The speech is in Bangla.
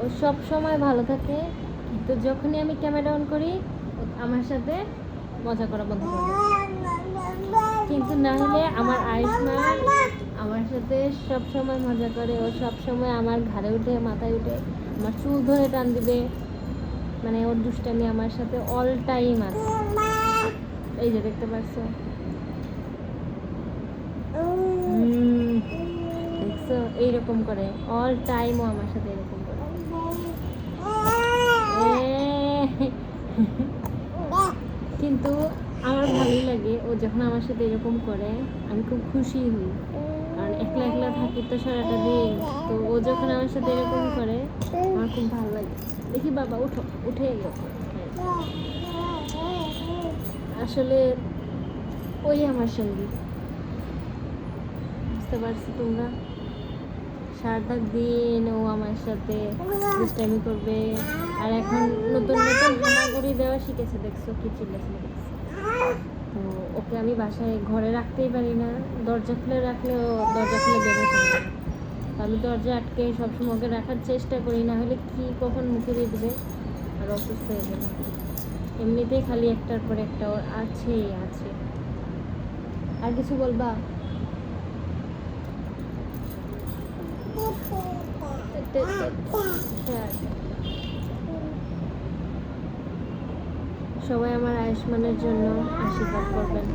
ও সব সময় ভালো থাকে, কিন্তু যখনই আমি ক্যামেরা অন করি ও আমার সাথে মজা করা বন্ধ করে দেয়। কিন্তু না হলে আমার আয়ুষ্মান আমার সাথে সব সময় মজা করে। ও সব সময় আমার ঘাড়ে উঠে মাথায় উঠে আমার চুল ধরে টান দিবে। মানে ওর দুষ্টামি আমার সাথে অল টাইম আছে। এই যে দেখতে পাচ্ছ, দেখছো এইরকম করে অল টাইম ও আমার সাথে এরকম করে। কিন্তু আমার ভালোই লাগে ও যখন আমার সাথে এরকম করে, আমি খুব খুশি হই। কারণ একলা একলা থাকি তো সারাটা দিন, তো ও যখন আমার সাথে এরকম করে আমার খুব ভালো লাগে। দেখি বাবা উঠো, উঠে গেছে। আসলে ওই আমার সঙ্গী, বুঝতে পারছি তোমরা। সারাটা দিন ও আমার সাথে দুষ্টামি করবে। আর এখন নতুন নতুন হামাগুড়ি দেওয়া শিখেছে, দেখছো কি চিল্লাচিল্লি করছে। তো ওকে আমি বাসায় ঘরে রাখতেই পারি না, দরজা খুলে রাখলেও দরজা খুলে বেরোতে পারি না। আমি দরজা আটকে সবসময় ওকে রাখার চেষ্টা করি, না হলে কি কখন মুখে দিয়ে দেবে আর অসুস্থ হয়ে যাবে। এমনিতেই খালি একটার পর একটা ওর আছেই আছে। আর কিছু বলবা? সবাই আমার আয়ুষ্মানের জন্য আশীর্বাদ করবেন।